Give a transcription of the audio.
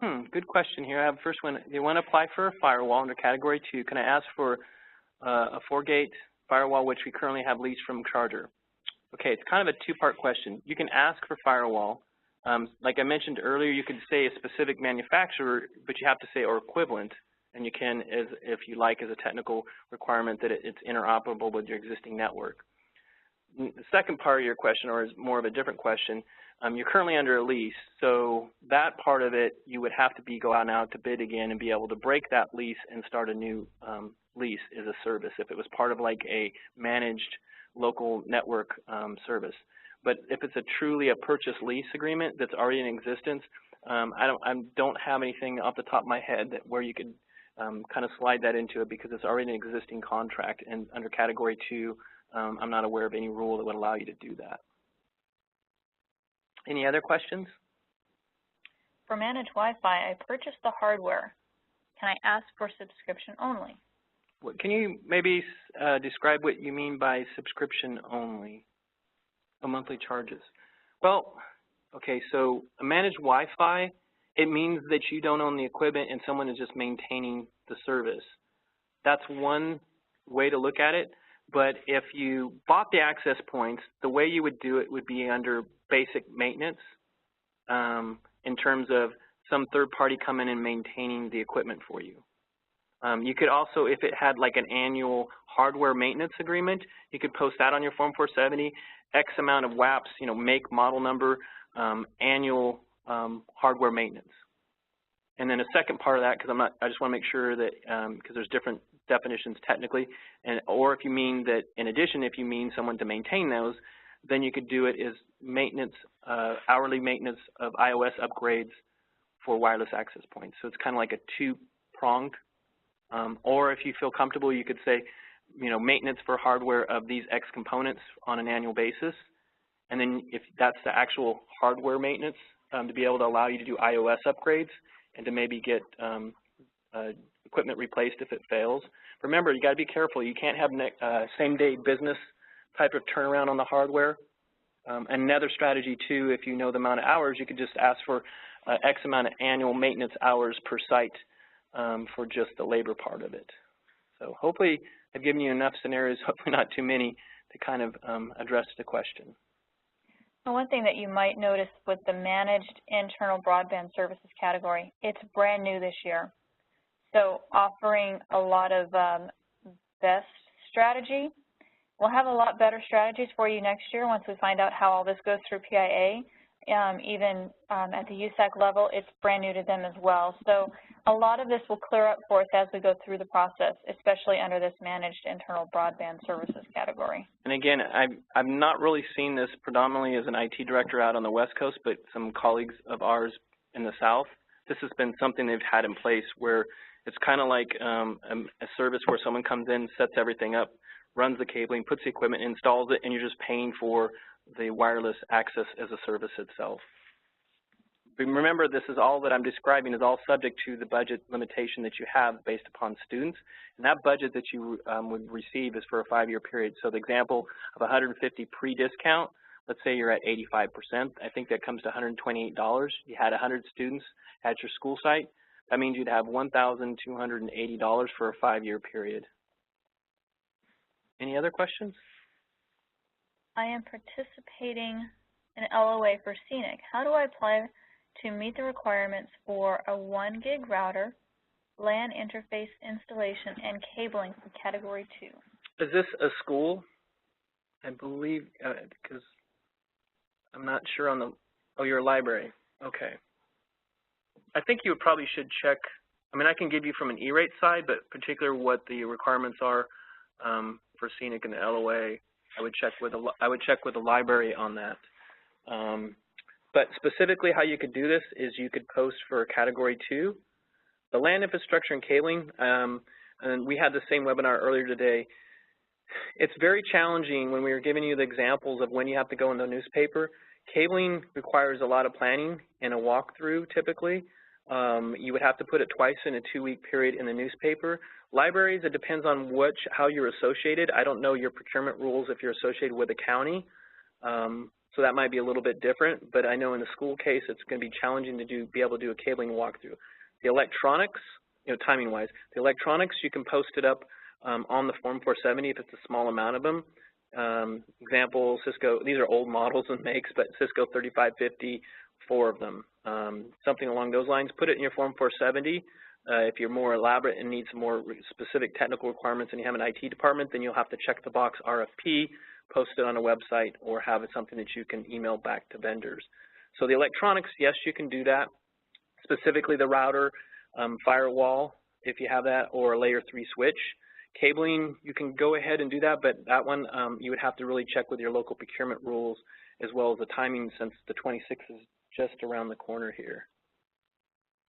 Good question here. I have the first one. They want to apply for a firewall under Category 2. Can I ask for a 4-gate firewall, which we currently have leased from Charter? Okay, it's kind of a two-part question. You can ask for firewall. Like I mentioned earlier, you could say a specific manufacturer, but you have to say or equivalent, and you can, if you like, as a technical requirement that it's interoperable with your existing network. The second part of your question, or is more of a different question, you're currently under a lease, so that part of it you would have to go out now to bid again and be able to break that lease and start a new lease as a service if it was part of like a managed local network service. But if it's truly a purchase lease agreement that's already in existence, I don't have anything off the top of my head where you could kind of slide that into it because it's already an existing contract, and under Category 2, I'm not aware of any rule that would allow you to do that. Any other questions? For managed Wi-Fi, I purchased the hardware. Can I ask for subscription only? Can you maybe describe what you mean by subscription only, or monthly charges? Well, okay, so a managed Wi-Fi, it means that you don't own the equipment and someone is just maintaining the service. That's one way to look at it. But if you bought the access points, the way you would do it would be under basic maintenance in terms of some third party coming in and maintaining the equipment for you. You could also, if it had like an annual hardware maintenance agreement, you could post that on your Form 470, X amount of WAPs, make, model number, annual hardware maintenance. And then a second part of that, because I just want to make sure that, because there's different definitions technically, or if you mean that in addition, if you mean someone to maintain those, then you could do it as maintenance, hourly maintenance of iOS upgrades for wireless access points. So it's kind of like a two-pronged. Or if you feel comfortable, you could say, maintenance for hardware of these X components on an annual basis. And then if that's the actual hardware maintenance, to be able to allow you to do iOS upgrades and to maybe get equipment replaced if it fails. Remember, you got to be careful. You can't have same-day business type of turnaround on the hardware. Another strategy, too, if you know the amount of hours, you could just ask for X amount of annual maintenance hours per site for just the labor part of it. So hopefully I've given you enough scenarios, hopefully not too many, to kind of address the question. Well, one thing that you might notice with the managed internal broadband services category, it's brand new this year. So offering a lot of best strategy. We'll have a lot better strategies for you next year once we find out how all this goes through PIA. Even at the USAC level, it's brand new to them as well. So a lot of this will clear up for us as we go through the process, especially under this managed internal broadband services category. And again, I've not really seen this predominantly as an IT director out on the West Coast, but some colleagues of ours in the South. This has been something they've had in place where it's kind of like a service where someone comes in, sets everything up, runs the cabling, puts the equipment, installs it, and you're just paying for the wireless access as a service itself. But remember, this is all that I'm describing is all subject to the budget limitation that you have based upon students, and that budget that you would receive is for a 5-year period. So the example of 150 pre-discount, let's say you're at 85%, I think that comes to $128. You had 100 students at your school site, that means you'd have $1,280 for a 5-year period. Any other questions? I am participating in LOA for Scenic. How do I apply to meet the requirements for a 1 gig router, LAN interface installation, and cabling for Category 2? Is this a school? I believe, because I'm not sure on the, oh, you're a library. Okay. I think you probably should check, I mean, I can give you from an E-rate side, but particularly what the requirements are for Scenic and the LOA, I would check with the library on that. But specifically how you could do this is you could post for Category 2. The LAN infrastructure and cabling, and we had the same webinar earlier today. It's very challenging when we were giving you the examples of when you have to go in the newspaper. Cabling requires a lot of planning and a walkthrough typically. You would have to put it twice in a 2-week period in the newspaper. Libraries, it depends on how you're associated. I don't know your procurement rules if you're associated with a county, so that might be a little bit different, but I know in the school case it's going to be challenging to be able to do a cabling walkthrough. The electronics, timing-wise, the electronics, you can post it up on the Form 470 if it's a small amount of them. Example, Cisco, these are old models and makes, but Cisco 3550, 4 of them. Something along those lines. Put it in your Form 470. If you're more elaborate and need some more specific technical requirements and you have an IT department, then you'll have to check the box RFP, post it on a website, or have it something that you can email back to vendors. So the electronics, yes, you can do that. Specifically the router, firewall, if you have that, or a layer 3 switch. Cabling, you can go ahead and do that, but that one you would have to really check with your local procurement rules as well as the timing, since the 26th is just around the corner here.